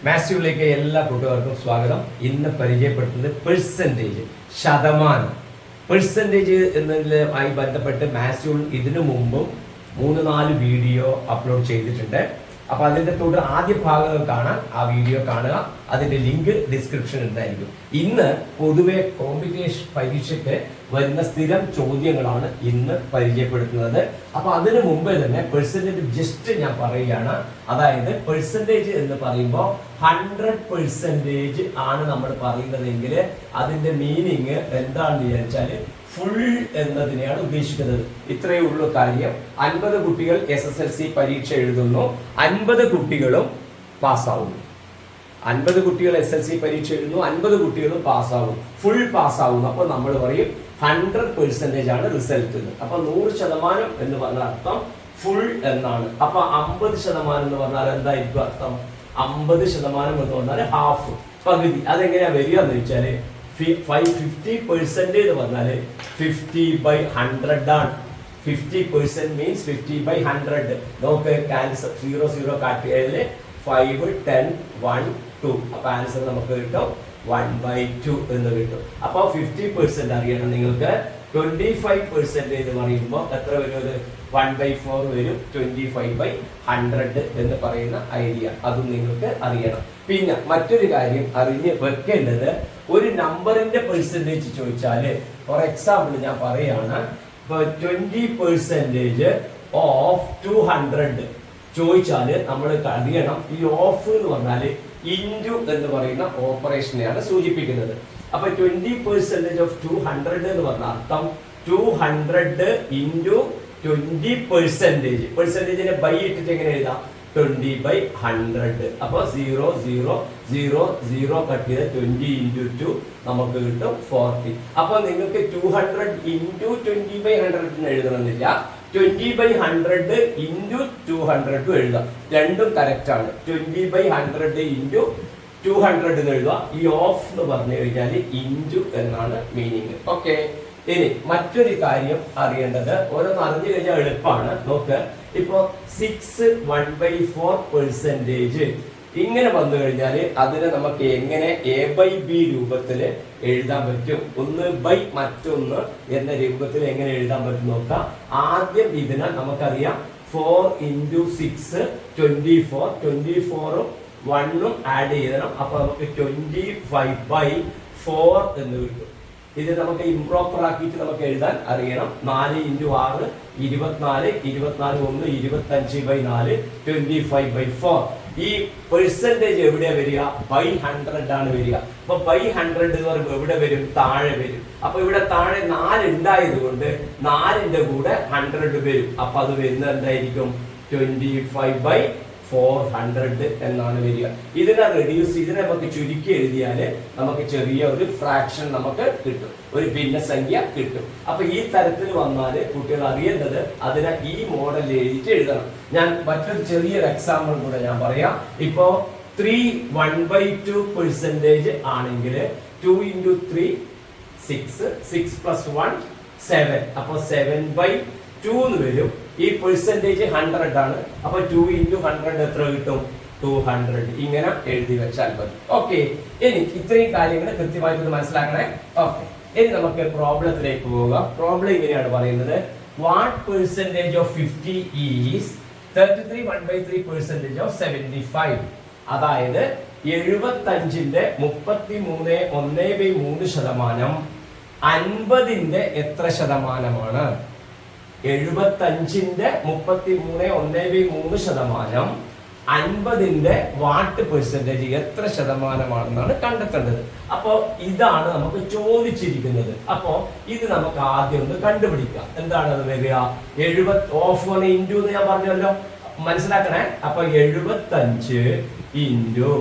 മാത്സിലേക്ക് എല്ലാ കൂട്ടുകാർക്കും സ്വാഗതം. ഇന്ന് പരിചയപ്പെടുത്തുന്നത് പെർസെൻറ്റേജ്, ശതമാനം. പെർസെൻറ്റേജ് എന്നതുമായി ബന്ധപ്പെട്ട് മാത്സിൽ ഇതിനു മുമ്പും 3-4 വീഡിയോ അപ്ലോഡ് ചെയ്തിട്ടുണ്ട്. അപ്പോൾ അതിന്റെ തുടർ ആദ്യ ഭാഗങ്ങൾ കാണാൻ ആ വീഡിയോ കാണുക. അതിന്റെ ലിങ്ക് ഡിസ്ക്രിപ്ഷൻ ഉണ്ടായിരിക്കും. ഇന്ന് പൊതുവെ കോമ്പറ്റീഷൻ പരീക്ഷയ്ക്ക് വരുന്ന സ്ഥിരം ചോദ്യങ്ങളാണ് ഇന്ന് പരിചയപ്പെടുത്തുന്നത്. അപ്പൊ അതിനു മുമ്പേ തന്നെ പെർസെന്റേജ് ജസ്റ്റ് ഞാൻ പറയുകയാണ്. അതായത് പെർസെന്റേജ് എന്ന് പറയുമ്പോൾ 100% ആണ് നമ്മൾ പറയുന്നതെങ്കിൽ അതിന്റെ മീനിങ് എന്താണെന്ന് വിചാരിച്ചാൽ ഫുൾ എന്നതിനെയാണ് ഉദ്ദേശിക്കുന്നത്. ഇത്രയേ ഉള്ളൂ കാര്യം. 50 കുട്ടികൾ SSLC പരീക്ഷ എഴുതുന്നു, 50 കുട്ടികളും പാസ്സാവുന്നു. 50 കുട്ടികൾ SSLC പരീക്ഷ എഴുതുന്നു, 50 കുട്ടികളും പാസ്സാവും, ഫുൾ പാസ്സാവുന്നു. അപ്പൊ നമ്മൾ പറയും 100% ആണ് റിസൾട്ട്. അപ്പൊ 100% എന്ന് പറഞ്ഞ അർത്ഥം ഫുൾ എന്നാണ്. അപ്പൊ 50% എന്ന് പറഞ്ഞാൽ എന്തായിരിക്കും അർത്ഥം? 50% എന്ന് പറഞ്ഞാൽ ഹാഫ്, പകുതി. അതെങ്ങനെയാ വരിക എന്ന് വെച്ചാല് 50% എന്ന് പറഞ്ഞാല് 50/100 ആണ്. 50% മീൻസ് 50/100. നമുക്ക് ക്യാൻസർ 0 കാട്ടിയാല് 5, 10, 1, 2. അപ്പൊ ആൻസർ നമുക്ക് കിട്ടും 1/2 എന്ന് കിട്ടും. അപ്പൊ 50% അറിയണം നിങ്ങൾക്ക്. 25% എന്ന് പറയുമ്പോൾ എത്ര വരും? 1/4 വരും. 25/100 എന്ന് പറയുന്ന ഐഡിയ അതും നിങ്ങൾക്ക് അറിയണം. പിന്നെ മറ്റൊരു കാര്യം അറിഞ്ഞ് വെക്കേണ്ടത്, ഒരു നമ്പറിന്റെ പെർസെന്റേജ് ചോദിച്ചാല്, ഫോർ എക്സാമ്പിൾ ഞാൻ പറയാണ്, ഇപ്പൊ 20% ഓഫ് 200 ചോദിച്ചാല് നമ്മൾ അറിയണം ഈ ഓഫ് എന്ന് പറഞ്ഞാല് ഇൻറ്റു എന്ന് പറയുന്ന ഓപ്പറേഷനെയാണ് സൂചിപ്പിക്കുന്നത്. അപ്പൊ 20% ഓഫ് 200 എന്ന് പറഞ്ഞ അർത്ഥം 200 ഇൻറ്റു 20%. പെർസെന്റേജിനെ ബൈ ഇട്ടിട്ട് എങ്ങനെ എഴുതാം? 20/100. അപ്പൊ 0, 0, 0, 0 കട്ട് ചെയ്ത് 20 ഇൻറ്റു 2 നമുക്ക് കിട്ടും 40. അപ്പൊ നിങ്ങൾക്ക് 200 ഇൻറ്റു 20/100 എഴുതണമെന്നില്ല, 20/100 ഇൻറ്റു 200 എഴുതാം. രണ്ടും കറക്റ്റ് ആണ്. 20/100 ഇൻറ്റു 200 എന്ന് എഴുതുക. ഈ ഓഫ് എന്ന് പറഞ്ഞു കഴിഞ്ഞാൽ ഇൻറ്റു എന്നാണ് മീനിങ്. ഓക്കെ. ഇനി മറ്റൊരു കാര്യം അറിയേണ്ടത്, ഓരോന്ന് അറിഞ്ഞു കഴിഞ്ഞാൽ എളുപ്പമാണ്. നോക്ക്, ഇപ്പോ 6 1/4% ഇങ്ങനെ വന്നു കഴിഞ്ഞാൽ അതിനെ നമുക്ക് എങ്ങനെ A/B രൂപത്തിൽ എഴുതാൻ പറ്റും? ഒന്ന് ബൈ മറ്റൊന്ന് എന്ന രൂപത്തിൽ എങ്ങനെ എഴുതാൻ പറ്റും നോക്കാം. ആദ്യം ഇതിനെ നമുക്കറിയാം 4 ഇൻറ്റു 6 24. 24ഉം 1ഉം ആഡ് ചെയ്യണം. അപ്പൊ നമുക്ക് 25/4 എന്ന് കിട്ടും. ഇത് നമുക്ക് ഇംപ്രോപ്പർ ആക്കിയിട്ട് നമുക്ക് എഴുതാൻ അറിയണം. 4 ഇൻറ്റു 6 24, 24 1 25/4 25/4. ഈ പെർസെന്റേജ് എവിടെയാ വരിക? /100 ആണ് വരിക. അപ്പൊ /100 എന്ന് പറയുമ്പോൾ എവിടെ വരും? താഴെ വരും. അപ്പൊ ഇവിടെ താഴെ 4 ഉണ്ടായത് കൊണ്ട് 4ന്റെ കൂടെ 100 വരും. അപ്പൊ അത് വരുന്നത് എന്തായിരിക്കും? 25/400 എന്നാണ് വരിക. ഇതിനെ റെഡ്യൂസ്, ഇതിനെ നമുക്ക് ചുരുക്കി എഴുതിയാല് നമുക്ക് ചെറിയ ഒരു ഫ്രാക്ഷൻ നമുക്ക് കിട്ടും, ഒരു ഭിന്നസംഖ്യ കിട്ടും. അപ്പൊ ഈ തരത്തിൽ വന്നാല് കുട്ടികൾ അറിയേണ്ടത് അതിനെ ഈ മോഡൽ എഴുതിയിട്ട് എഴുതണം. ഞാൻ മറ്റൊരു ചെറിയൊരു എക്സാമ്പിൾ കൂടെ ഞാൻ പറയാം. ഇപ്പോ 3 1/2% ആണെങ്കിൽ 2 ഇൻറ്റു 3 6, 6 + 1 7. അപ്പൊ 7/2 എന്ന് വരും. ഈ പെർസെന്റേജ് 100 ആണ്. അപ്പൊ 2 ഇൻറ്റു 100 എത്ര കിട്ടും? 200. ഇങ്ങനെ എഴുതി വെച്ചാൽ മതി. ഓക്കെ. ഇനി ഇത്രയും കാര്യങ്ങൾ കൃത്യമായിട്ട് മനസ്സിലാക്കണേ. ഓക്കെ. ഇനി നമുക്ക് പ്രോബ്ലത്തിലേക്ക് പോകാം. പ്രോബ്ലം ഇങ്ങനെയാണ് പറയുന്നത്, what percentage of 50 is 33 1/3% of 75. അതായത് 75ന്റെ 33 1/3% 50ന്റെ എത്ര ശതമാനമാണ്? 75ന്റെ 33 1/3% 50ന്റെ വാട്ട് പെർസെന്റേജ് എത്ര ശതമാനമാണെന്നാണ് കണ്ടെത്തേണ്ടത്. അപ്പോ ഇതാണ് നമുക്ക് ചോദിച്ചിരിക്കുന്നത്. അപ്പോ ഇത് നമുക്ക് ആദ്യം ഒന്ന് കണ്ടുപിടിക്കാം. എന്താണ് അത് വരിക? 70 ഓഫ് 1 ഇൻറ്റു എന്ന് ഞാൻ പറഞ്ഞല്ലോ, മനസ്സിലാക്കണേ. അപ്പൊ 75 ഇൻറ്റു,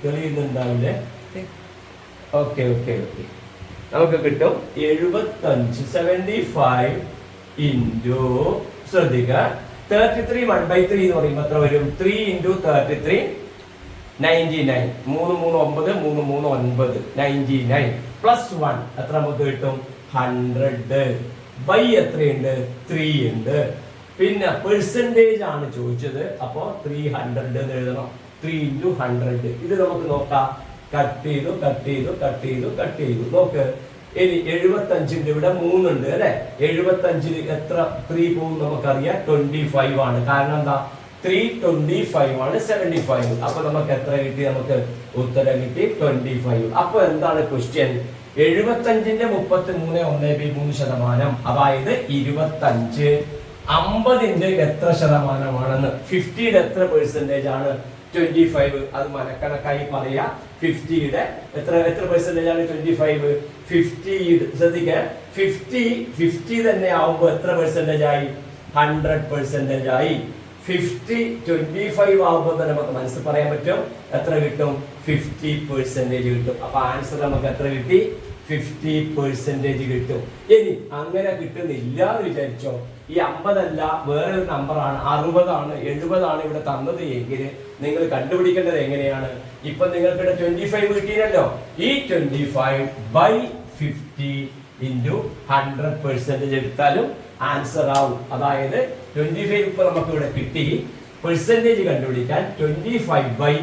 തെളിയുന്നുണ്ടാവില്ലേ? Okay okay okay. നമുക്ക് കിട്ടും 75 75 ഇൻറ്റു, ശ്രദ്ധിക്കുക, 33 1/3 എന്ന് പറയുമ്പോൾ എത്ര വരും? 3 ഇൻറ്റു 33 99. 3 3 9 3 3 9 99 പ്ലസ് 1 എത്ര നമുക്ക് കിട്ടും? 100. ബൈ എത്രയുണ്ട്? 3 ഉണ്ട്. പിന്നെ പെർസെന്റേജ് ആണ് ചോദിച്ചത്. അപ്പോ 300 എന്ന് എഴുതണം. 3 into 100. ഇത് നമുക്ക് നോക്കാം. കട്ട് ചെയ്തു നോക്ക്. ഇനി 75ന്റെ ഇവിടെ 3 ഉണ്ട് അല്ലെ. 75ൽ എത്ര 3 പോകും നമുക്കറിയാം, 25 ആണ്. കാരണം എന്താ, 325 ആണ് 75. അപ്പൊ നമുക്ക് എത്ര കിട്ടി, നമുക്ക് ഉത്തരം കിട്ടി 25. അപ്പൊ എന്താണ് ക്വസ്റ്റ്യൻ? 75ന്റെ 33.1/3%, അതായത് 25. 50ന്റെ എത്ര ശതമാനമാണെന്ന്, 50യുടെ എത്ര പെർസെന്റേജ് ആണ് 25? അത് മനക്കണക്കായി പറയാ. 50യുടെ എത്ര പെർസെന്റേജ് ആണ് 25? 50 ശ്രദ്ധിക്കുക, 50 തന്നെ ആവുമ്പോ എത്ര പെർസെന്റേജ് ആയി? 100% ആയി. 50 25 ആവുമ്പോൾ തന്നെ നമുക്ക് മനസ്സിൽ പറയാൻ പറ്റും എത്ര കിട്ടും, 50% കിട്ടും. അപ്പൊ ആൻസർ നമുക്ക് എത്ര കിട്ടി, 50% കിട്ടും. ഇനി അങ്ങനെ കിട്ടുന്നില്ല എന്ന് വിചാരിച്ചോ, ഈ 50 അല്ല വേറൊരു നമ്പറാണ്, 60 ആണ് 70 ആണ് ഇവിടെ തന്നത് എങ്കിൽ നിങ്ങൾ കണ്ടുപിടിക്കേണ്ടത് എങ്ങനെയാണ്? ഇപ്പൊ നിങ്ങൾക്ക് ഇവിടെ 25 കിട്ടിയല്ലോ, ഈ 25/50 into 100% എടുത്താലും ആൻസർ ആവും. അതായത് 25 ഇപ്പൊ നമുക്ക് ഇവിടെ കിട്ടി. പെർസെന്റേജ് കണ്ടുപിടിക്കാൻ 25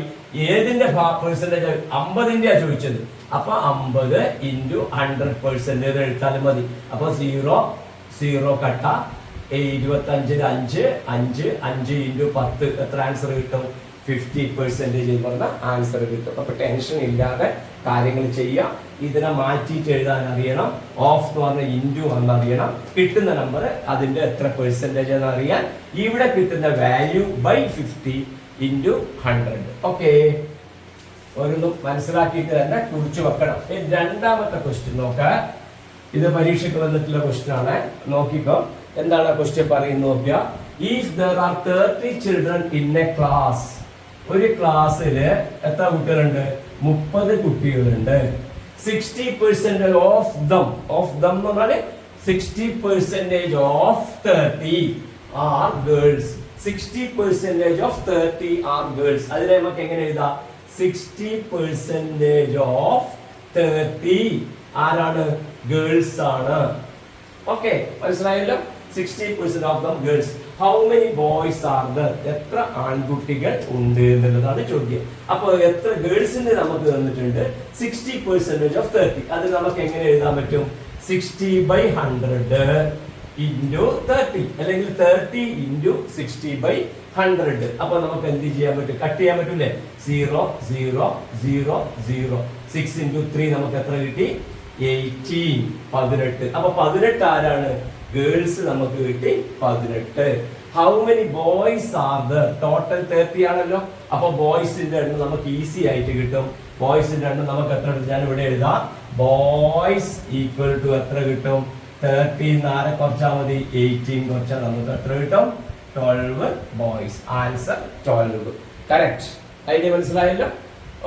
ഏതിന്റെ പെർസെന്റേജ്, 50ന്റെ ചോദിച്ചത്. അപ്പൊ 50 into 100% എടുത്താലും മതി. അപ്പൊ 0 കട്ട, 25ന് 5 into 10 എത്ര ആൻസർ കിട്ടും? 50% എന്ന് പറഞ്ഞ ആൻസർ കിട്ടും. അപ്പൊ ടെൻഷൻ ഇല്ലാതെ കാര്യങ്ങൾ ചെയ്യാം. ഇതിനെ മാറ്റിയിട്ട് എഴുതാൻ അറിയണം. ഓഫ് എന്ന് പറഞ്ഞ ഇൻറ്റു എന്നറിയണം. കിട്ടുന്ന നമ്പർ അതിന്റെ എത്ര പെർസെന്റേജ് എന്ന് അറിയാൻ ഇവിടെ കിട്ടുന്ന വാല്യൂ ബൈ 50 into 100. ഓക്കെ, ഓരോന്നും മനസ്സിലാക്കിയിട്ട് തന്നെ കുറിച്ച് വെക്കണം. രണ്ടാമത്തെ ക്വസ്റ്റ്യൻ നോക്കാം. ഇത് പരീക്ഷയ്ക്ക് വന്നിട്ടുള്ള ക്വസ്റ്റ്യൻ ആണ്. നോക്കിക്കോ, എന്താണ് ക്വസ്റ്റ്യൻ പറയുന്നത് നോക്കുക. If there are 30 children in a class, ഒരു ക്ലാസ്സില് എത്ര കുട്ടികളുണ്ട്? 30 കുട്ടികളുണ്ട്. 60% ഓഫ് ദം എന്ന് പറഞ്ഞാല് 60% of 30 are girls. 60% of 30 are girls. അതിനെ നമുക്ക് എങ്ങനെ എഴുതാം? 60% ഓഫ് 30 ആരാണ്? ഗേൾസ് ആണ്. ഓക്കെ, മനസ്സിലായല്ലോ. 60% of them girls. How many boys are there? എത്ര ആൺകുട്ടികൾ ഉണ്ട് എന്നുള്ളതാണ് ചോദ്യം. അപ്പൊ എത്ര ഗേൾസിന്റെ നമുക്ക് തന്നിട്ടുണ്ട്? 60% ഓഫ് 30. അത് നമുക്ക് എങ്ങനെ എഴുതാൻ പറ്റും? 60/100 into 30, അല്ലെങ്കിൽ 30 into 60/100. അപ്പൊ നമുക്ക് എന്ത് ചെയ്യാൻ പറ്റും? കട്ട് ചെയ്യാൻ പറ്റൂലേ? 0 0 0 0. 6 into 3 നമുക്ക് എത്ര കിട്ടി? 18. 18. അപ്പൊ 18 ആരാണ്? ഗേൾസ് നമുക്ക് കിട്ടി 18. How many boys are there? Total 30 ആണല്ലോ. അപ്പൊ ബോയ്സിന്റെ എണ്ണം നമുക്ക് ഈസി ആയിട്ട് കിട്ടും. ബോയ്സിന്റെ എണ്ണം നമുക്ക് എത്ര? ഞാൻ ഇവിടെ എഴുതാം. ബോയ്സ് ഈക്വൽ ടു എത്ര കിട്ടും? 30 ആരെ കുറച്ചാൽ മതി? 18 കുറച്ചാൽ നമുക്ക് എത്ര കിട്ടും? 12 ബോയ്സ്. ആൻസർ 12. കറക്റ്റ്. ഐഡിയ മനസ്സിലായല്ലോ?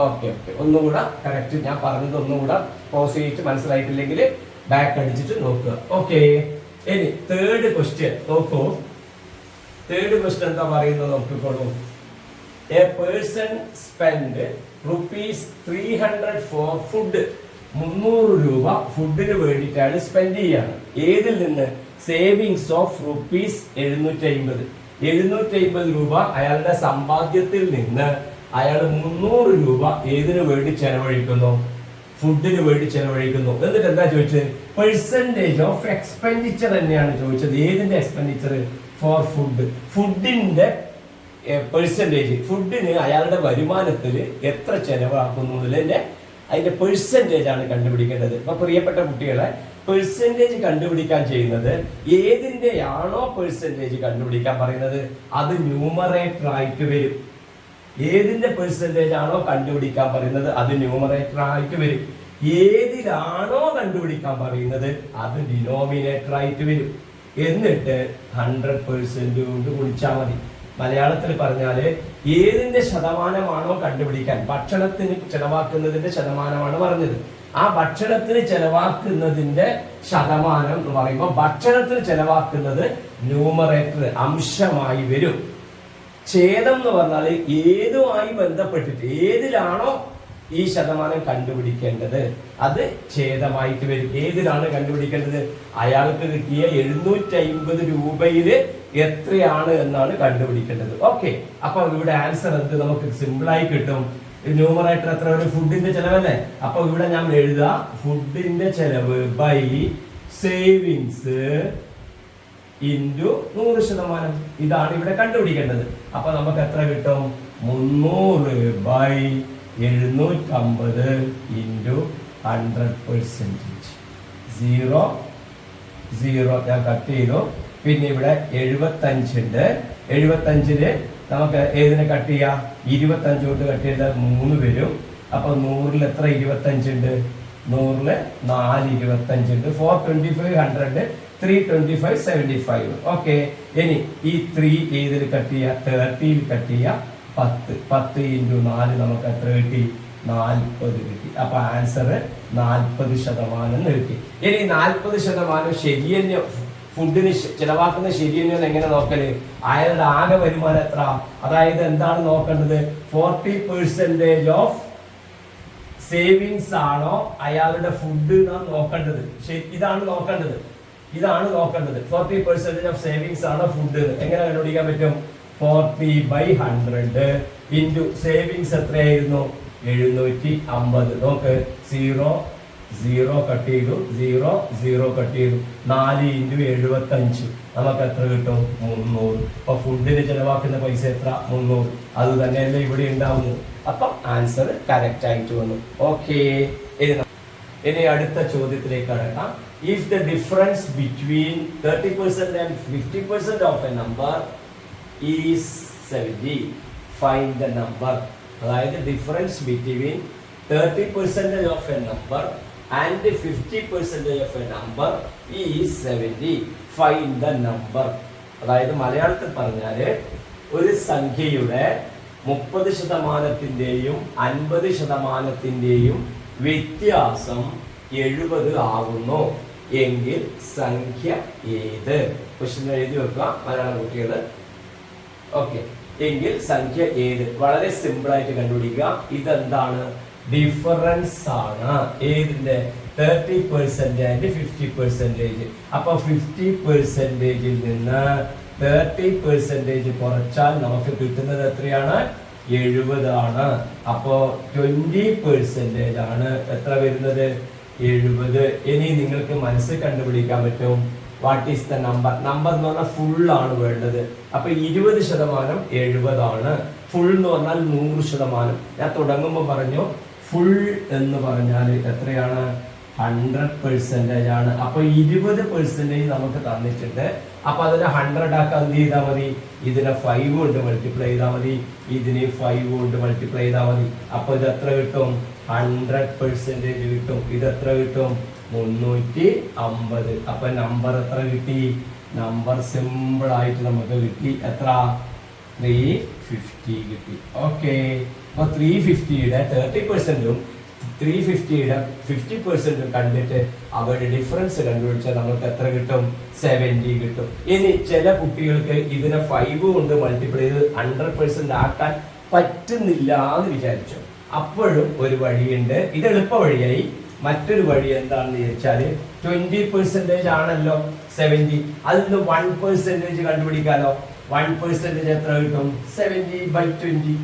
ഓക്കെ, ഒന്നുകൂടെ കറക്റ്റ്. ഞാൻ പറഞ്ഞത് ഒന്നുകൂടെ പോസ് ചെയ്തിട്ട് മനസ്സിലായിട്ടില്ലെങ്കിൽ ബാക്ക് അടിച്ചിട്ട് നോക്കുക. ഓക്കെ, ഇനി തേർഡ് ക്വസ്റ്റ്യൻ നോക്കൂ. തേർഡ് ക്വസ്റ്റ്യൻ എന്താ പറയുന്നത് നോക്കിക്കോളൂ. A person spend ₹300 for food. 300 രൂപ ഫുഡിന് വേണ്ടിയിട്ടാണ് സ്പെൻഡ് ചെയ്യാണ്. ഏതിൽ നിന്ന്? Savings of ₹750. 750 രൂപ അയാളുടെ സമ്പാദ്യത്തിൽ നിന്ന് അയാൾ 300 രൂപ ഏതിനു വേണ്ടി ചെലവഴിക്കുന്നു? ഫുഡിന് വേണ്ടി ചെലവഴിക്കുന്നു. എന്നിട്ട് എന്താ ചോദിച്ചത്? പെർസെന്റേജ് ഓഫ് എക്സ്പെൻഡിച്ചർ തന്നെയാണ് ചോദിച്ചത്. ഏതിന്റെ എക്സ്പെൻഡിച്ചർ? For food. ഫുഡിന്റെ പെർസെന്റേജ്. ഫുഡിന് അയാളുടെ വരുമാനത്തിൽ എത്ര ചെലവാക്കുന്നു അതിന്റെ പെർസെന്റേജ് ആണ് കണ്ടുപിടിക്കേണ്ടത്. അപ്പൊ പ്രിയപ്പെട്ട കുട്ടികളെ, പെർസെന്റേജ് കണ്ടുപിടിക്കാൻ ചെയ്യുന്നത് ഏതിന്റെയാണോ പെർസെന്റേജ് കണ്ടുപിടിക്കാൻ പറയുന്നത് അത് ന്യൂമറേറ്റർ ആയിട്ട് വരും. ഏതിന്റെ പെർസെന്റേജ് ആണോ കണ്ടുപിടിക്കാൻ പറയുന്നത് അത് ന്യൂമറേറ്റർ ആയിട്ട് വരും. ഏതിലാണോ കണ്ടുപിടിക്കാൻ പറയുന്നത് അത് ഡിനോമിനേറ്റർ ആയിട്ട് വരും. എന്നിട്ട് 100% കൊണ്ട് ഗുണിച്ചാൽ മതി. മലയാളത്തിൽ പറഞ്ഞാല് ഏതിന്റെ ശതമാനമാണോ കണ്ടുപിടിക്കാൻ, ഭക്ഷണത്തിന് ചെലവാക്കുന്നതിന്റെ ശതമാനമാണ് പറഞ്ഞത്. ആ ഭക്ഷണത്തിന് ചെലവാക്കുന്നതിന്റെ ശതമാനം എന്ന് പറയുമ്പോൾ ഭക്ഷണത്തിന് ചെലവാക്കുന്നത് ന്യൂമറേറ്റർ അംശമായി വരും. ഛേദം എന്ന് പറഞ്ഞാൽ ഏതുമായി ബന്ധപ്പെട്ടിട്ട് ഏതിലാണോ ഈ ശതമാനം കണ്ടുപിടിക്കേണ്ടത്. അത് ഛേദമായിട്ട് വരും. ഏതിലാണ് കണ്ടുപിടിക്കേണ്ടത്? അയാൾക്ക് കിട്ടിയ 750 രൂപയിൽ എത്രയാണ് എന്നാണ് കണ്ടുപിടിക്കേണ്ടത്. ഓക്കെ, അപ്പൊ ഇവിടെ ആൻസർ എന്ത് നമുക്ക് സിമ്പിളായി കിട്ടും. ന്യൂമറേറ്റർ എത്ര വരും? ഫുഡിന്റെ ചെലവല്ലേ. അപ്പൊ ഇവിടെ ഞാൻ എഴുതാ ഫുഡിന്റെ ചെലവ് ബൈ സേവിങ്സ് ഇൻറ്റു 100%. ഇതാണ് ഇവിടെ കണ്ടുപിടിക്കേണ്ടത്. അപ്പൊ നമുക്ക് എത്ര കിട്ടും? 300 ബൈ 750 ഇൻറ്റു 100%. 0 0 ഞാൻ കട്ട് ചെയ്തു. പിന്നെ ഇവിടെ 75 ഉണ്ട്. 75-ല് നമുക്ക് ഏതിനെ കട്ട് ചെയ്യാം? 25 കൊണ്ട് കട്ട് ചെയ്താൽ 3 വരും. അപ്പൊ 100-ൽ എത്ര 25 ഉണ്ട്? 100-ല് 4 25 ഉണ്ട്. 425 100 325 75. ഓക്കെ, ഇനി ഈ 3 ഏതിൽ കട്ട് ചെയ്യുക? 30-ൽ കട്ട് ചെയ്യുക. 10 ഇൻറ്റു 4 നമുക്ക് എത്ര കിട്ടി? 40 കിട്ടി. അപ്പൊ ആൻസർ 40% കിട്ടി. ഇനി 40% ശരിയെന്നെ ഫുഡിന് ചിലവാക്കുന്ന ശരിയെന്ന് എങ്ങനെ നോക്കല്? അയാളുടെ ആകെ വരുമാനം എത്ര? അതായത് എന്താണ് നോക്കേണ്ടത്? 40% ഓഫ് സേവിങ്സ് ആണോ അയാളുടെ ഫുഡ് എന്നാണ് നോക്കേണ്ടത്. ഇതാണ് നോക്കേണ്ടത്. 40% ഓഫ് സേവിങ്സ് ആണോ ഫുഡ്? എങ്ങനെ കണ്ടുപിടിക്കാൻ പറ്റും? 40/100 ഇൻറ്റു സേവിങ്സ് എത്രയായിരുന്നു? 750. നോക്ക്, 0 0 കട്ട് ചെയ്തു, 0 0 കട്ട് ചെയ്തു. 4 ഇൻറ്റു 75 നമുക്ക് എത്ര കിട്ടും? 300. അപ്പൊ ഫുഡിന് ചെലവാക്കുന്ന പൈസ എത്ര? 300. അത് തന്നെയല്ലേ ഇവിടെ ഉണ്ടാവുന്നത്. അപ്പം ആൻസർ കറക്റ്റ് ആയിട്ട് വന്നു. ഓക്കെ, ഇനി അടുത്ത ചോദ്യത്തിലേക്ക് കടക്കാം. If the difference between 30% and 50% of a number is 70, find the number. അതായത് difference between 30% of a number and 50% of a number is 70. Find the number. അതായത് മലയാളത്തിൽ പറഞ്ഞാല് ഒരു സംഖ്യയുടെ 30%-ന്റെയും 50%-ന്റെയും വ്യത്യാസം 70 ആകുന്നു എങ്കിൽ സംഖ്യ ഏത്? ക്വസ്റ്റ്യൻ എഴുതി വെക്കുക മലയാളം കുട്ടികൾ. ഓക്കെ, എങ്കിൽ സംഖ്യ ഏത്? വളരെ സിമ്പിൾ ആയിട്ട് കണ്ടുപിടിക്കുക. ഇതെന്താണ്? ഡിഫറൻസ് ആണ്. ഏതിന്റെ? 30% ആൻഡ് 50%. അപ്പൊ 50%-ൽ നിന്ന് 30% കുറച്ചാൽ നമുക്ക് കിട്ടുന്നത് എത്രയാണ്? 70 ആണ്. അപ്പോ 20% ആണ് എത്ര വരുന്നത്? 70. ഇനി നിങ്ങൾക്ക് മനസ്സിൽ കണ്ടുപിടിക്കാൻ പറ്റും what is the number. Number എന്ന് പറഞ്ഞാൽ ഫുൾ ആണ് വേണ്ടത്. അപ്പൊ 20% 70 ആണ്. ഫുൾ എന്ന് പറഞ്ഞാൽ 100%. ഞാൻ തുടങ്ങുമ്പോൾ പറഞ്ഞു ഫുൾ എന്ന് പറഞ്ഞാൽ എത്രയാണ്? 100% ആണ്. അപ്പൊ 20% നമുക്ക് തന്നിട്ടുണ്ട്. അപ്പൊ അതിനെ 100 ആക്കാൻ എന്ത് ചെയ്താൽ മതി? ഇതിനെ 5 കൊണ്ട് മൾട്ടിപ്ലൈ ചെയ്താൽ മതി. ഇതിനെ 5 കൊണ്ട് മൾട്ടിപ്ലൈ ചെയ്താൽ മതി. അപ്പൊ ഇത് എത്ര കിട്ടും? 100% കിട്ടും. ഇത് എത്ര കിട്ടും? 350. അപ്പൊ നമ്പർ എത്ര കിട്ടി? നമ്പർ സിമ്പിൾ ആയിട്ട് നമുക്ക് കിട്ടി. എത്ര? 350 കിട്ടി. ഓക്കെ, അപ്പൊ 350-യുടെ 30%-ഉം 350-യുടെ 50%-ഉം കണ്ടിട്ട് അവരുടെ ഡിഫറൻസ് കണ്ടുപിടിച്ചാൽ നമുക്ക് എത്ര കിട്ടും? 70 കിട്ടും. ഇനി ചില കുട്ടികൾക്ക് ഇതിനെ 5 കൊണ്ട് മൾട്ടിപ്ലൈ ചെയ്ത് 100% ആക്കാൻ പറ്റുന്നില്ല എന്ന് വിചാരിച്ചു. അപ്പോഴും ഒരു വഴിയുണ്ട്. ഇത് എളുപ്പ വഴിയായി. മറ്റൊരു വഴി എന്താണെന്ന് ചോദിച്ചാല് 20% ആണല്ലോ 70. അതിൽ നിന്ന് 1% കണ്ടുപിടിക്കാലോ. 1% എത്ര കിട്ടും? 70/20.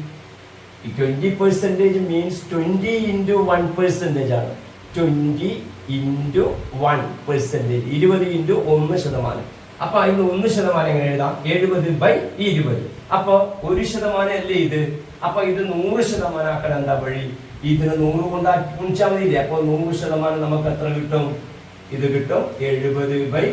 20% മീൻസ് 20 ഇൻറ്റു 1% ആണ്. 20 ഇൻറ്റു 1%, 20 ഇൻറ്റു 1%. അപ്പൊ അതിന് 1% എങ്ങനെ എഴുതാം? 70/20. അപ്പൊ 1% അല്ലേ ഇത്? അപ്പൊ ഇത് 100% ആക്കാൻ എന്താ വഴി? ഇതിന് 100 കൊണ്ട് ഗുണിച്ചാൽ മതിയില്ലേ? അപ്പൊ 100% നമുക്ക് എത്ര കിട്ടും? ഇത് കിട്ടും 70/20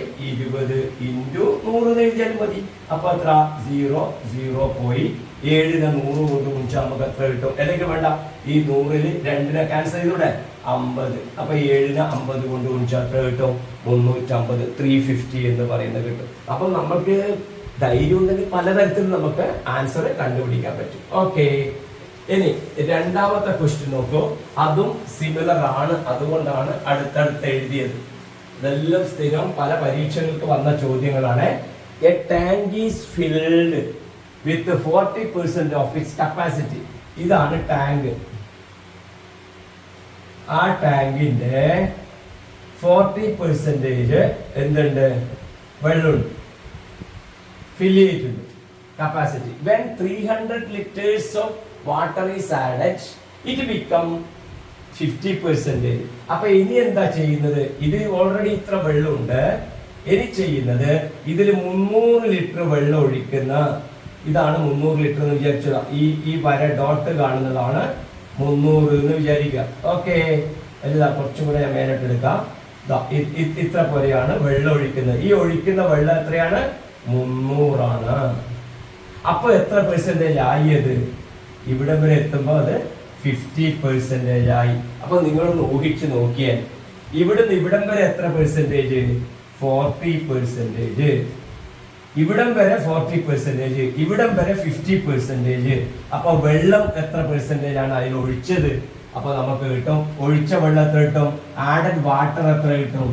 ഇൻറ്റു 100 എഴുതിയാൽ മതി. അപ്പൊ എത്ര? 0 0 പോയി. 7-നെ 100 കൊണ്ട് ഗുണിച്ചാൽ നമുക്ക് എത്ര കിട്ടും? അല്ലെങ്കിൽ വേണ്ട, ഈ 100-ൽ 2-നെ ക്യാൻസൽ ചെയ്തൂടെ? 50. അപ്പൊ 7-നെ 50 കൊണ്ട് ഗുണിച്ചാൽ എത്ര കിട്ടും? 350. 350 എന്ന് പറയുന്നത് കിട്ടും. അപ്പൊ നമുക്ക് ധൈര്യം ഉണ്ടെങ്കിൽ പലതരത്തിൽ നമുക്ക് ആൻസർ കണ്ടുപിടിക്കാൻ പറ്റും. ഓക്കെ, ഇനി രണ്ടാമത്തെ ക്വസ്റ്റ്യൻ നോക്കൂ. അതും സിമിലർ ആണ്, അതുകൊണ്ടാണ് അടുത്തടുത്ത് എഴുതിയത്. ഇതെല്ലാം സ്ഥിരം പല പരീക്ഷകൾക്ക് വന്ന ചോദ്യങ്ങളാണ്. A tank is filled with 40% of its capacity. ഇതാണ് ടാങ്ക്. ആ ടാങ്കിന്റെ 40% എന്തുണ്ട്? വെള്ളമുണ്ട്, ഫില്ല് ചെയ്തിട്ടുണ്ട്. capacity. When 300 liters of water is added, it become 50%. അപ്പൊ ഇനി എന്താ ചെയ്യുന്നത്? ഇത് ഓൾറെഡി ഇത്ര വെള്ളമുണ്ട്. ഇനി ചെയ്യുന്നത് ഇതിൽ 300 ലിറ്റർ വെള്ളം ഒഴിക്കുന്ന, ഇതാണ് 300 ലിറ്റർ എന്ന് വിചാരിച്ചത്. ഈ വര ഡോട്ട് കാണുന്നതാണ് 300 എന്ന് വിചാരിക്കുക. ഓക്കെ, എന്താ കുറച്ചും കൂടെ ഞാൻ മേലോട്ട് എടുക്കാം. ഇത്ര പോലെയാണ് വെള്ളം ഒഴിക്കുന്നത്. ഈ ഒഴിക്കുന്ന വെള്ളം എത്രയാണ്? 300 ആണ്. അപ്പൊ എത്ര പെർസെന്റേജ് ആയത്? ഇവിടെ വരെ എത്തുമ്പോ അത് 50% ആയി. അപ്പൊ നിങ്ങളൊന്ന് ഊഹിച്ച് നോക്കിയാൽ ഇവിടുന്ന് ഇവിടം വരെ എത്ര പെർസെന്റേജ്? 40%. ഇവിടം വരെ 40%, ഇവിടം വരെ 50%. അപ്പൊ വെള്ളം എത്ര പെർസെന്റേജ് ആണ് അതിൽ ഒഴിച്ചത്? അപ്പൊ നമുക്ക് കിട്ടും, ഒഴിച്ച വെള്ളം എത്ര കിട്ടും? ആഡഡ് വാട്ടർ എത്ര കിട്ടും?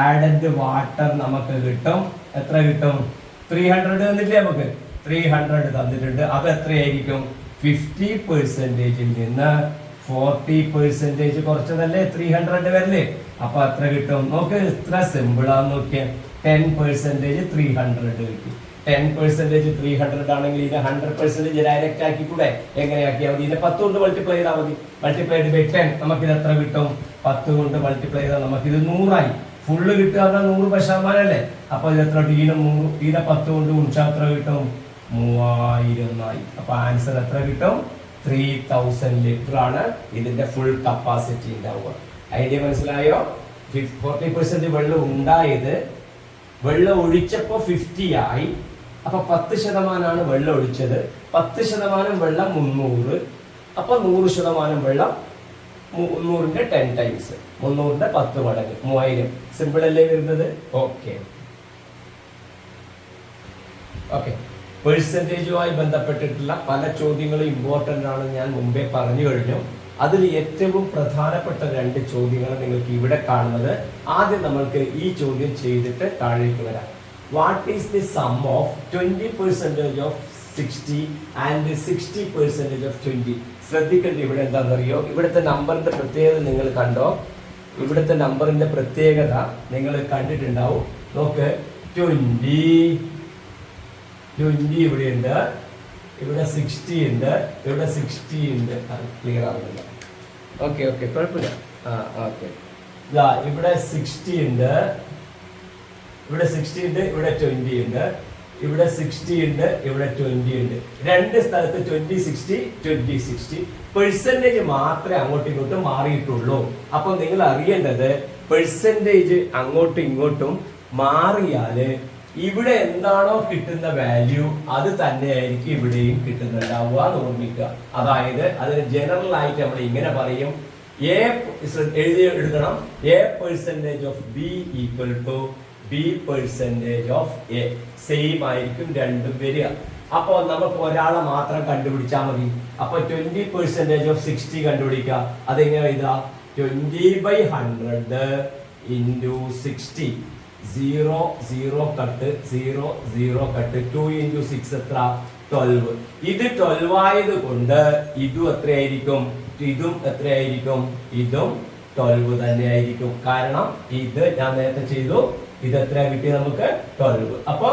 ആഡഡ് വാട്ടർ നമുക്ക് കിട്ടും, എത്ര കിട്ടും? 300 തന്നില്ലേ നമുക്ക്? 300 തന്നിട്ടുണ്ട്. അത് എത്രയായിരിക്കും? 50%ൽ നിന്ന് 40% കുറച്ചതല്ലേ 300 വരല്ലേ? അപ്പൊ എത്ര കിട്ടും? നോക്ക്, ഇത്ര സിമ്പിളാന്ന് നോക്കിയാൽ 10% 300 കിട്ടി. 10% 300 ആണെങ്കിൽ ഇത് 100% ഡയറക്റ്റ് ആക്കി കൂടെ? എങ്ങനെയാക്കിയാൽ മതി? ഇതിനെ 10 കൊണ്ട് മൾട്ടിപ്ലൈ ചെയ്താൽ മതി. മൾട്ടിപ്ലൈഡ് ബൈ 10, നമുക്കിത് എത്ര കിട്ടും? 10 കൊണ്ട് മൾട്ടിപ്ലൈ ചെയ്താൽ നമുക്കിത് 100 ആയി. ഫുള്ള് കിട്ടുക 100% അല്ലേ? അപ്പൊ ഇത് എത്ര? ഇതിനെ 10 കൊണ്ട് ഗുണിച്ചാൽ എത്ര കിട്ടും? 3000 ആയി. അപ്പൊ ആൻസർ എത്ര കിട്ടും? 3000 ലിറ്റർ ആണ് ഇതിന്റെ ഫുൾ കപ്പാസിറ്റി ഉണ്ടാവുക. ഐഡിയ മനസ്സിലായോ? 40% വെള്ളം ഉണ്ടായത്, വെള്ളം ഒഴിച്ചപ്പോ 50 ആയി. അപ്പൊ 10% വെള്ളം ഒഴിച്ചത്. 10% വെള്ളം 300. അപ്പൊ 100% വെള്ളം 300ന്റെ 10 ടൈംസ്, 300ന്റെ 10 മടങ്ങ്, 3000. സിമ്പിൾ അല്ലേ വരുന്നത്? Okay okay. പെർസെൻറ്റേജുമായി ബന്ധപ്പെട്ടിട്ടുള്ള പല ചോദ്യങ്ങളും ഇമ്പോർട്ടൻ്റ് ആണ്, ഞാൻ മുമ്പേ പറഞ്ഞു കഴിഞ്ഞു. അതിൽ ഏറ്റവും പ്രധാനപ്പെട്ട 2 ചോദ്യങ്ങൾ നിങ്ങൾക്ക് ഇവിടെ കാണുന്നത്. ആദ്യം നമ്മൾക്ക് ഈ ചോദ്യം ചെയ്തിട്ട് താഴേക്ക് വരാം. What is the sum of 20% of 60 and 60% of 20? ശ്രദ്ധിക്കേണ്ട ഇവിടെ എന്താണെന്നറിയോ? ഇവിടുത്തെ നമ്പറിന്റെ പ്രത്യേകത നിങ്ങൾ കണ്ടോ? ഇവിടുത്തെ നമ്പറിന്റെ പ്രത്യേകത നിങ്ങൾ കണ്ടിട്ടുണ്ടാവും. നോക്ക്, 20 ഇവിടെ ഉണ്ട്, ഇവിടെ 60 ഉണ്ട്, ഇവിടെ 60 ഉണ്ട്. ക്ലിയർ ആവുന്നില്ല. ഓക്കെ ഓക്കെ, കുഴപ്പമില്ല. ഓക്കെ, ഇവിടെ 60 ഉണ്ട്, ഇവിടെ 60 ഉണ്ട്, ഇവിടെ 20 ഉണ്ട്, ഇവിടെ 60 ഉണ്ട്, ഇവിടെ 20 ഉണ്ട്. 2 സ്ഥലത്ത് 20 60 20 60. പെർസെന്റേജ് മാത്രമേ അങ്ങോട്ടും ഇങ്ങോട്ടും മാറിയിട്ടുള്ളൂ. അപ്പൊ നിങ്ങൾ അറിയേണ്ടത്, പെർസെന്റേജ് അങ്ങോട്ടും ഇങ്ങോട്ടും മാറിയാല് ഇവിടെ എന്താണോ കിട്ടുന്ന വാല്യൂ അത് തന്നെയായിരിക്കും ഇവിടെയും കിട്ടുന്നുണ്ടാവുക എന്ന് ഓർമ്മിക്കുക. അതായത് അതിന് ജനറൽ ആയിട്ട് നമ്മൾ ഇങ്ങനെ പറയും, എടുക്കണം, A% of B equal to B% of A. Same ആയിരിക്കും രണ്ടും വരിക. അപ്പൊ നമുക്ക് ഒരാളെ മാത്രം കണ്ടുപിടിച്ചാൽ മതി. അപ്പൊ 20% ഓഫ് 60 കണ്ടുപിടിക്കുക. അതെങ്ങനെ എഴുതാ? 20/100 into 60. 0 0 കട്ട് 0 0 കട്ട് 2 into 6 എത്ര? 12. ഇത് 12 ആയത് കൊണ്ട് ഇതും എത്രയായിരിക്കും? ഇതും എത്രയായിരിക്കും? ഇതും 12 തന്നെ ആയിരിക്കും. കാരണം ഇത് ഞാൻ നേരത്തെ ചെയ്തു. ഇത് എത്ര കിട്ടി നമുക്ക്? 12. അപ്പൊ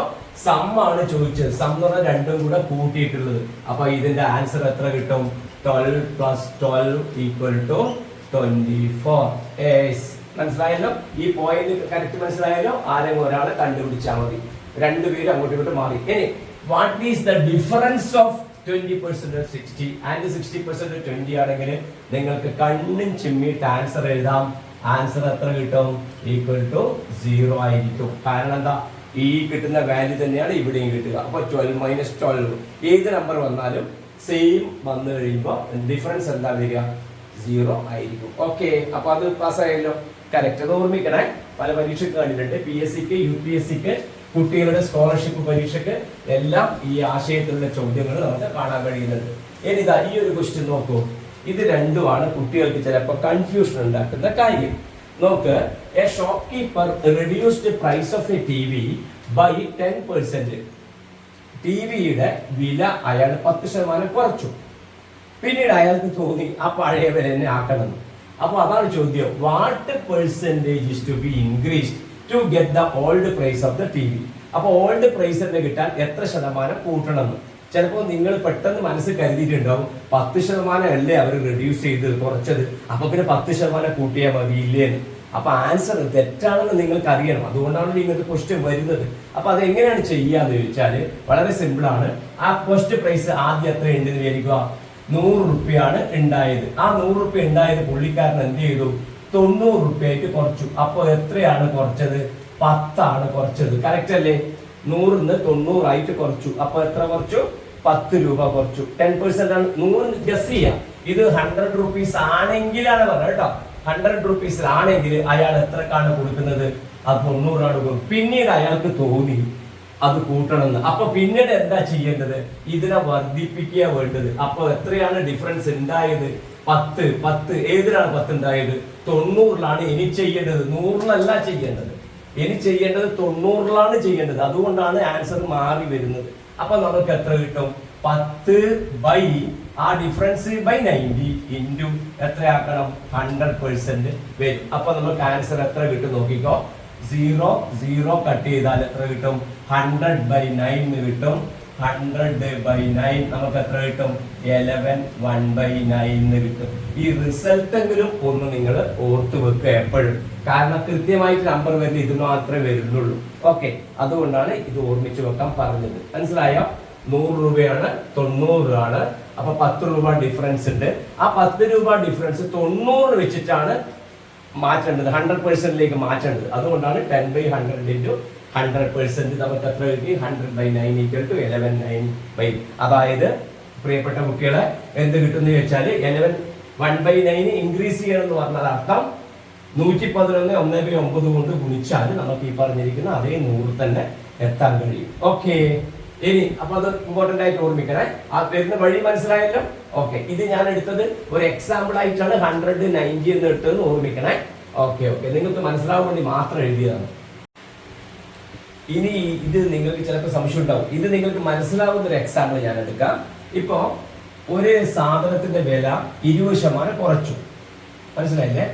സം ആണ് ചോദിച്ചത്. സം എന്ന് പറഞ്ഞാൽ രണ്ടും കൂടെ കൂട്ടിയിട്ടുള്ളത്. അപ്പൊ ഇതിന്റെ ആൻസർ എത്ര കിട്ടും? 12 + 12 = 24. മനസ്സിലായല്ലോ? ഈ പോയിന്റ് കറക്റ്റ് മനസ്സിലായല്ലോ? ആരെങ്കിലും ഒരാളെ കണ്ടുപിടിച്ചാൽ മതി. രണ്ടുപേരും അങ്ങോട്ടും ഇങ്ങോട്ടും മാറി. ഇനി what is the difference of 20% of 60 and 60% of 20 ആണെങ്കിൽ നിങ്ങൾക്ക് കണ്ണും ചിമ്മിയിട്ട് ആൻസർ എഴുതാം. ആൻസർ എത്ര കിട്ടും? = 0 ആയിരിക്കും. കാരണം എന്താ? ഈ കിട്ടുന്ന വാല്യൂ തന്നെയാണ് ഇവിടെയും കിട്ടുക. അപ്പൊ 12 - 12 ഏത് നമ്പർ വന്നാലും സെയിം വന്നു കഴിയുമ്പോൾ ഡിഫറൻസ് എന്താ വരിക? 0 ആയിരിക്കും. ഓക്കെ, അപ്പൊ അത് പാസ്സായല്ലോ. കറക്റ്റ്, അത് ഓർമ്മിക്കണേ. പല പരീക്ഷയ്ക്ക് കണ്ടിട്ടുണ്ട്. PSCക്ക്, UPSCക്ക്, കുട്ടികളുടെ സ്കോളർഷിപ്പ് പരീക്ഷയ്ക്ക് എല്ലാം ഈ ആശയത്തിലുള്ള ചോദ്യങ്ങൾ നമുക്ക് കാണാൻ കഴിയുന്നുണ്ട്. ഇനി ഇതാ ഈ ഒരു ക്വസ്റ്റ്യൻ നോക്കൂ. ഇത് രണ്ടുമാണ് കുട്ടികൾക്ക് ചിലപ്പോൾ കൺഫ്യൂഷൻ ഉണ്ടാക്കുന്ന കാര്യം. നോക്ക്, a shopkeeper reduced price of a TV by 10%. ടിവിയുടെ വില അയാൾ 10% കുറച്ചു. പിന്നീട് അയാൾക്ക് തോന്നി ആ പഴയ വില തന്നെ ആക്കണം. അപ്പൊ അതാണ് ചോദ്യം, what percentage is to be increased to get the old price of the T V. അപ്പൊ ഓൾഡ് പ്രൈസ് തന്നെ കിട്ടാൻ എത്ര ശതമാനം കൂട്ടണമെന്ന് ചിലപ്പോൾ നിങ്ങൾ പെട്ടെന്ന് മനസ്സിൽ കരുതിയിട്ടുണ്ടാവും 10% അല്ലേ അവർ റെഡ്യൂസ് ചെയ്ത് കുറച്ചത്, അപ്പൊ പിന്നെ 10% കൂട്ടിയാൽ മതി ഇല്ലേന്ന്. അപ്പൊ ആൻസർ തെറ്റാണെന്ന് നിങ്ങൾക്ക് അറിയണം, അതുകൊണ്ടാണ് നിങ്ങൾക്ക് ക്വസ്റ്റ്യൻ വരുന്നത്. അപ്പൊ അത് എങ്ങനെയാണ് ചെയ്യാന്ന് ചോദിച്ചാല് വളരെ സിമ്പിൾ ആണ്. ആ ഫസ്റ്റ് പ്രൈസ് ആദ്യം എത്ര ഉണ്ടെന്ന് വിചാരിക്കുക, 100 റുപ്യാണ് ഉണ്ടായത്. ആ 100 റുപ്യ ഉണ്ടായത് പുള്ളിക്കാരൻ എന്ത് ചെയ്തു, 90 റുപ്യക്ക് കുറച്ചു. അപ്പൊ എത്രയാണ് കുറച്ചത്, 10 ആണ് കുറച്ചത്. കറക്റ്റ് അല്ലേ? 100 90 ആയിട്ട് കുറച്ചു. അപ്പൊ എത്ര കുറച്ചു, 10 രൂപ കുറച്ചു. 10% ആണ്. 100 ഗസ് ചെയ്യാം. ഇത് 100 റുപ്പീസ് ആണെങ്കിലാണ് പറഞ്ഞത് കേട്ടോ. 100 റുപ്പീസ് ആണെങ്കിൽ അയാൾ എത്രക്കാണ് കൊടുക്കുന്നത്, അത് 90 ആണ് കൊടുക്കും. പിന്നീട് അയാൾക്ക് തോന്നി അത് കൂട്ടണമെന്ന്. അപ്പൊ പിന്നീട് എന്താ ചെയ്യേണ്ടത്, ഇതിനെ വർദ്ധിപ്പിക്കുക വേണ്ടത്. അപ്പൊ എത്രയാണ് ഡിഫറൻസ് ഉണ്ടായത്, 10 ഏതിലാണ് 10 ഉണ്ടായത്, 90ലാണ്. ഇനി ചെയ്യേണ്ടത് 100ലല്ല ചെയ്യേണ്ടത്, ഇനി ചെയ്യേണ്ടത് 90ലാണ് ചെയ്യേണ്ടത്. അതുകൊണ്ടാണ് ആൻസർ മാറി വരുന്നത്. അപ്പൊ നമുക്ക് എത്ര കിട്ടും, 10 ആ ഡിഫറൻസ് ബൈ 90 ഇൻറ്റു എത്രയാക്കണം, 100% വരും. അപ്പൊ നമുക്ക് ആൻസർ എത്ര കിട്ടും നോക്കിക്കോ, 0 കട്ട് ചെയ്താൽ എത്ര കിട്ടും, 100/9 കിട്ടും. 100/9 നമുക്ക് എത്ര കിട്ടും, 11 1/9 കിട്ടും. ഈ റിസൾട്ട് എങ്കിലും ഒന്ന് നിങ്ങൾ ഓർത്ത് വെക്കുക എപ്പോഴും, കാരണം കൃത്യമായിട്ട് നമ്പർ വരുന്നത് ഇത് മാത്രമേ വരുന്നുള്ളൂ. ഓക്കെ, അതുകൊണ്ടാണ് ഇത് ഓർമ്മിച്ച് വെക്കാൻ പറഞ്ഞത്. മനസ്സിലായോ? 100 രൂപയാണ്, 90 ആണ്. അപ്പൊ 10 രൂപ ഡിഫറൻസ് ഉണ്ട്. ആ 10 രൂപ ഡിഫറൻസ് 90 വെച്ചിട്ടാണ് മാറ്റേണ്ടത്, 100%ലേക്ക് മാറ്റേണ്ടത്. അതുകൊണ്ടാണ് 10/100 ഇൻറ്റു 100% നമുക്ക് എത്ര കിട്ടി, 100/9 ഈക്വൽ ടു 11/9. അതായത് പ്രിയപ്പെട്ട കുട്ടികളെ എന്ത് കിട്ടുമെന്ന് ചോദിച്ചാൽ 11 1/9 ഇൻക്രീസ് ചെയ്യണം എന്ന് പറഞ്ഞാൽ അർത്ഥം 111 1/9 കൊണ്ട് ഗുണിച്ചാൽ നമുക്ക് ഈ പറഞ്ഞിരിക്കുന്ന അതേ 100 തന്നെ എത്താൻ കഴിയും. ഓക്കെ, ഇനി അപ്പൊ അത് ഇമ്പോർട്ടന്റ് ആയിട്ട് ഓർമ്മിക്കണേ. ആ വരുന്ന വഴി മനസ്സിലായല്ലോ? ഓക്കെ, ഇത് ഞാൻ എടുത്തത് ഒരു എക്സാമ്പിൾ ആയിട്ടാണ് 190 എന്ന് എടുത്തതെന്ന് ഓർമ്മിക്കണേ. ഓക്കെ, നിങ്ങൾക്ക് മനസ്സിലാവാൻ വേണ്ടി മാത്രം എഴുതിയതാണ്. ഇനി ഇത് നിങ്ങൾക്ക് ചിലപ്പോൾ സംശയം ഉണ്ടാവും. ഇത് നിങ്ങൾക്ക് മനസ്സിലാവുന്ന ഒരു എക്സാമ്പിൾ ഞാൻ എടുക്കാം. ഇപ്പോ ഒരു സാധനത്തിന്റെ വില 20% കുറച്ചു, മനസ്സിലായില്ലേ?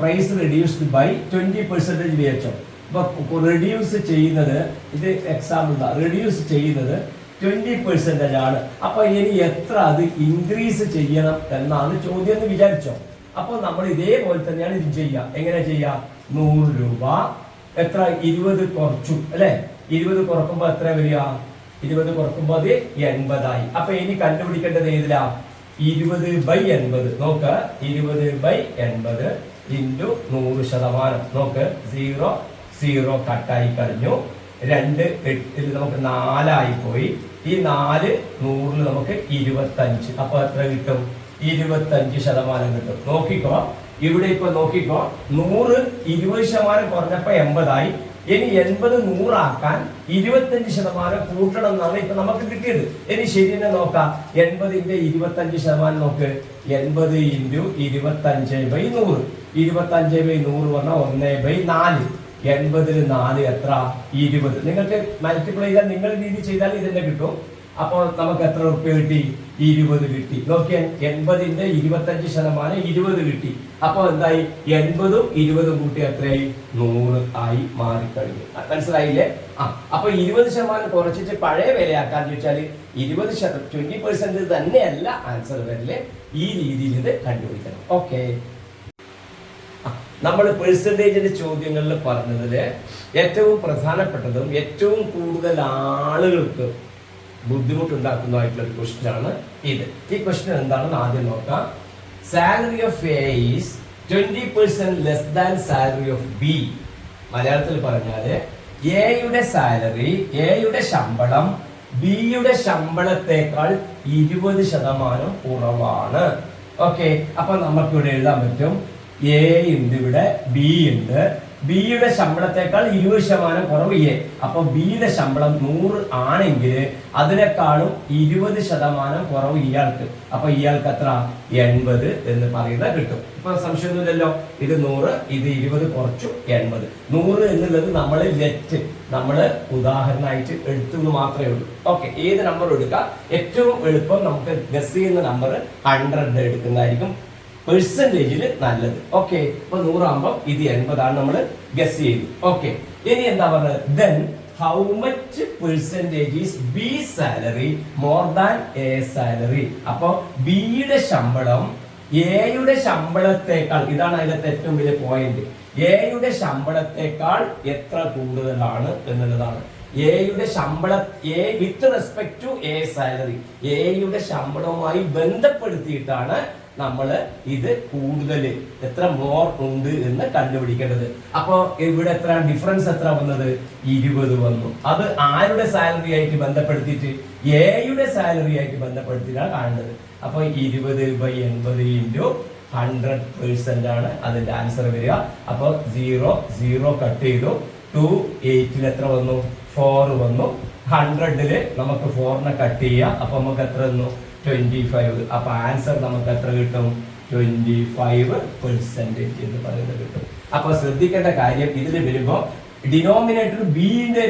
പ്രൈസ് റെഡ്യൂസ്ഡ് ബൈ 20% വിചാരിച്ചോ. അപ്പൊ റെഡ്യൂസ് ചെയ്യുന്നത്, ഇത് എക്സാമ്പിൾ, റെഡ്യൂസ് ചെയ്യുന്നത് 20% ആണ്. അപ്പൊ ഇനി എത്ര അത് ഇൻക്രീസ് ചെയ്യണം എന്നാണ് ചോദ്യം എന്ന് വിചാരിച്ചോ. അപ്പൊ നമ്മൾ ഇതേപോലെ തന്നെയാണ് ഇത് ചെയ്യുക. എങ്ങനെ ചെയ്യാം, 100 രൂപ എത്ര, 20 കുറച്ചു അല്ലെ, 20 കുറക്കുമ്പോ എത്ര വരിക, 20 കുറക്കുമ്പോ അത് 80 ആയി. അപ്പൊ ഇനി കണ്ടുപിടിക്കേണ്ടത് ഏതിലാ, 20/80. നോക്ക്, 20/80 ഇൻറ്റു 100%. നോക്ക്, 0 കട്ടായി കഴിഞ്ഞു. 2 8 നമുക്ക് 4 ആയി പോയി. ഈ 4 100 നമുക്ക് 25. അപ്പൊ എത്ര കിട്ടും, 25% കിട്ടും. നോക്കിക്കോ, ഇവിടെ ഇപ്പൊ നോക്കിക്കോ, 100 20% കുറഞ്ഞപ്പോ 80 ആയി. ഇനി 80 100 ആക്കാൻ 25% കൂട്ടണം എന്നാണ് ഇപ്പൊ നമുക്ക് കിട്ടിയത്. ഇനി ശരിയെന്നെ നോക്കാം, 80ന്റെ 25% നോക്ക്, 80 ഇൻറ്റു 25/100. 25/100 പറഞ്ഞാൽ 1/4. 80ൽ 4 എത്ര, 20. നിങ്ങൾക്ക് മൾട്ടിപ്ലൈ ചെയ്താൽ നിങ്ങൾ രീതി ചെയ്താൽ ഇതെന്നെ കിട്ടും. അപ്പൊ നമുക്ക് എത്ര റുപ്യ കിട്ടി, 20 കിട്ടി. നോക്കിയാ 80ന്റെ 25% 20 കിട്ടി. അപ്പൊ എന്തായി, 80ഉം 20ഉം കൂട്ടി എത്രയായി, 100 ആയി മാറിക്കഴിഞ്ഞു. മനസ്സിലായില്ലേ? അപ്പൊ 20% കുറച്ചിട്ട് പഴയ വിലയാക്കാൻ ചോദിച്ചാല് 20% തന്നെയല്ല ആൻസർ വരില്ലേ. ഈ രീതിയിൽ ഇത് കണ്ടുപിടിക്കണം. ഓക്കെ, നമ്മൾ പെർസെന്റേജിന്റെ ചോദ്യങ്ങളിൽ പറഞ്ഞതില് ഏറ്റവും പ്രധാനപ്പെട്ടതും ഏറ്റവും കൂടുതൽ ആളുകൾക്ക് ബുദ്ധിമുട്ടുണ്ടാക്കുന്നതായിട്ടുള്ള ഒരു ക്വസ്റ്റ്യൻ ആണ് ഇത്. ഈ ക്വസ്റ്റ്യൻ എന്താണെന്ന് ആദ്യം നോക്കാം. Salary of A is 20% less than salary of B. മലയാളത്തിൽ പറഞ്ഞാല് എയുടെ സാലറി, എയുടെ ശമ്പളം ബിയുടെ ശമ്പളത്തെക്കാൾ 20% കുറവാണ്. ഓക്കെ, അപ്പൊ നമുക്ക് ഇവിടെ എഴുതാൻ പറ്റും, എ ഉണ്ട്, ഇവിടെ ബി ഉണ്ട്. ബിയുടെ ശമ്പളത്തെക്കാൾ 20% കുറവ് എ. അപ്പൊ ബിയുടെ ശമ്പളം 100 ആണെങ്കിൽ അതിനേക്കാളും 20% കുറവ് ഇയാൾക്ക്. അപ്പൊ ഇയാൾക്ക് എത്ര, 80 എന്ന് പറയുന്നത് കിട്ടും. ഇപ്പൊ സംശയമൊന്നുമില്ലല്ലോ. ഇത് 100, ഇത് 20 കുറച്ചു 80. 100 എന്നുള്ളത് നമ്മൾ ഉദാഹരണമായിട്ട് എടുത്തെന്ന് മാത്രമേ ഉള്ളൂ. ഓക്കെ, ഏത് നമ്പർ എടുക്കാം, ഏറ്റവും എളുപ്പം നമുക്ക് ഗസ് ചെയ്യുന്ന നമ്പർ 100 എടുക്കുന്നതായിരിക്കും. പെർസെന്റേജിൽ നല്ലത്. ഓക്കെ, ഇപ്പൊ 100 ആകുമ്പോൾ ഇത് 80 നമ്മൾ ഗസ് ചെയ്തു. ഓക്കെ, ഇനി എന്താ പറഞ്ഞത്? Then how much percentage is B salary more than A salary. അപ്പൊ ബിയുടെ ശമ്പളം എയുടെ ശമ്പളത്തെക്കാൾ, ഇതാണ് അതിലത്തെ ഏറ്റവും വലിയ പോയിന്റ്, എയുടെ ശമ്പളത്തെക്കാൾ എത്ര കൂടുതലാണ് എന്നുള്ളതാണ്. എയുടെ ശമ്പളം, A with respect to A salary, എയുടെ ശമ്പളവുമായി ബന്ധപ്പെടുത്തിയിട്ടാണ് നമ്മൾ ഇത് കൂടുതൽ എത്ര മോർ ഉണ്ട് എന്ന് കണ്ടുപിടിക്കേണ്ടത്. അപ്പൊ ഇവിടെ എത്ര ഡിഫറൻസ് എത്ര വന്നത്? 20 വന്നു. അത് ആരുടെ സാലറി ആയിട്ട് ബന്ധപ്പെടുത്തിയിട്ട്? എയുടെ സാലറി ആയിട്ട് ബന്ധപ്പെടുത്തിയിട്ടാണ് കാണുന്നത്. അപ്പൊ 20/80 ഇൻറ്റു 100% ആണ് അതിന്റെ ആൻസർ വരിക. അപ്പൊ 0 കട്ട് ചെയ്തു. 28 എത്ര വന്നു? 4 വന്നു. 100 നമുക്ക് 4 കട്ട് ചെയ്യാം. അപ്പൊ നമുക്ക് എത്ര വന്നു? 25. അപ്പൊ ആൻസർ നമുക്ക് എത്ര കിട്ടും? 25% എന്ന് പറയുന്നത് കിട്ടും. അപ്പൊ ശ്രദ്ധിക്കേണ്ട കാര്യം, ഇതിൽ വരുമ്പോ ഡിനോമിനേറ്റർ ബിന്റെ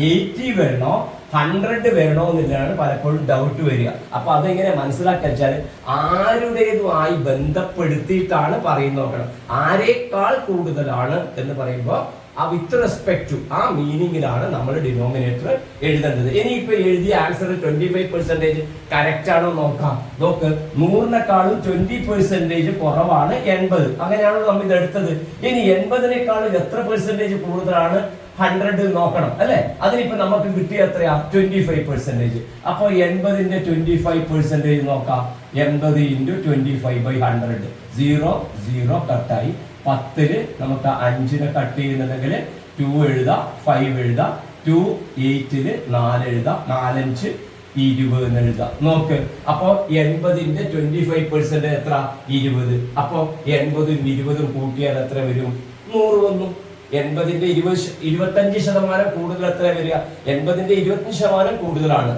80 വരണോ 100 വരണോ എന്നുള്ളതാണ് പലപ്പോഴും ഡൗട്ട് വരിക. അപ്പൊ അതെങ്ങനെ മനസ്സിലാക്കുക വെച്ചാൽ ആരുടേതുമായി ബന്ധപ്പെടുത്തിയിട്ടാണ് പറയുന്നത് നോക്കണം. ആരേക്കാൾ കൂടുതലാണ് എന്ന് പറയുമ്പോൾ ആ വിത്ത് റെസ്പെക്ട് ടു ആ മീനിങ്ങിലാണ് നമ്മൾ ഡിനോമിനേറ്റർ എഴുതേണ്ടത്. ഇനിയിപ്പോ എഴുതിയ ആൻസർ 25% കറക്റ്റ് ആണോ നോക്കാം. നോക്ക്, 100-നെക്കാളും 20% കുറവാണ് 80. അങ്ങനെയാണല്ലോ നമ്മൾ ഇത് എടുത്തത്. ഇനി 80-നെക്കാളും എത്ര പെർസെന്റേജ് കൂടുതലാണ് 100 നോക്കണം അല്ലെ. അതിനിപ്പോ നമുക്ക് കിട്ടിയ എത്രയാ? 25%. അപ്പൊ 80-ന്റെ 25% നോക്കാം. 80 × 25/100. 0 കട്ടായി. 10 നമുക്ക് 5 കട്ട് ചെയ്യുന്നുണ്ടെങ്കിൽ 2 എഴുതാം, 5 എഴുതാം, 2 8 4 എഴുതാം, 4 5 20 എന്ന് എഴുതാം. നോക്ക്, അപ്പൊ 80-ന്റെ 25% എത്ര? 20. അപ്പൊ 80-ഉം 20-ഉം കൂട്ടിയാൽ എത്ര വരും? 100 വന്നു. 80-ന്റെ 25% കൂടുതൽ എത്ര വരിക? 80-ന്റെ 25% കൂടുതലാണ്.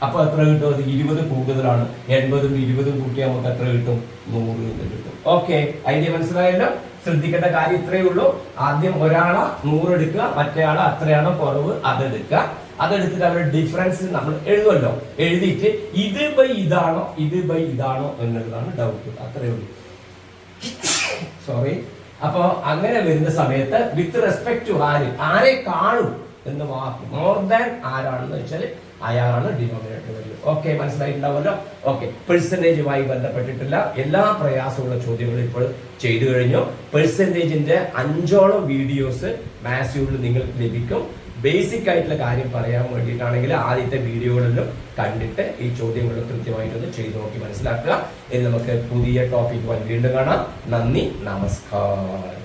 അപ്പൊ എത്ര കിട്ടും? അത് 20 കൂടുതലാണ്. 80-ഉം 20-ഉം കൂട്ടിയാൽ നമുക്ക് എത്ര കിട്ടും? 100 എന്ന് കിട്ടും. ഓക്കെ, ഐഡിയ മനസ്സിലായല്ലോ. ശ്രദ്ധിക്കേണ്ട കാര്യം ഇത്രയേ ഉള്ളൂ. ആദ്യം ഒരാളെ 100 എടുക്കുക, മറ്റേയാളെ അത്രയാണോ കുറവ് അതെടുക്കുക. അതെടുത്തിട്ട് അവരുടെ ഡിഫറൻസ് നമ്മൾ എഴുതുമല്ലോ. എഴുതിയിട്ട് ഇത് ബൈ ഇതാണോ ഇത് ബൈ ഇതാണോ എന്നുള്ളതാണ് ഡൗട്ട്. അത്രയേ ഉള്ളൂ. സോറി. അപ്പൊ അങ്ങനെ വരുന്ന സമയത്ത് വിത്ത് റെസ്പെക്ട് ടു ആരെ കാണും എന്ന് വാക്ക് മോർ ദാൻ ആരാണെന്ന് വെച്ചാൽ അയാളാണ് ഡിനോമിനേറ്റർ വാല്യൂ. ഓക്കെ, മനസ്സിലായിട്ടുണ്ടാവുമല്ലോ. ഓക്കെ, പെർസെന്റേജുമായി ബന്ധപ്പെട്ടിട്ടുള്ള എല്ലാ പ്രയാസമുള്ള ചോദ്യങ്ങളും ഇപ്പോൾ ചെയ്തു കഴിഞ്ഞു. പെർസെന്റേജിന്റെ 5ഓളം വീഡിയോസ് മാത്സിൽ നിങ്ങൾക്ക് ലഭിക്കും. ബേസിക് ആയിട്ടുള്ള കാര്യം പറയാൻ വേണ്ടിയിട്ടാണെങ്കിൽ ആദ്യത്തെ വീഡിയോകളിലും കണ്ടിട്ട് ഈ ചോദ്യങ്ങളും കൃത്യമായിട്ടൊന്ന് ചെയ്തു നോക്കി മനസ്സിലാക്കുക. ഇനി നമുക്ക് പുതിയ ടോപ്പിക്കുമായി വീണ്ടും കാണാം. നന്ദി, നമസ്കാരം.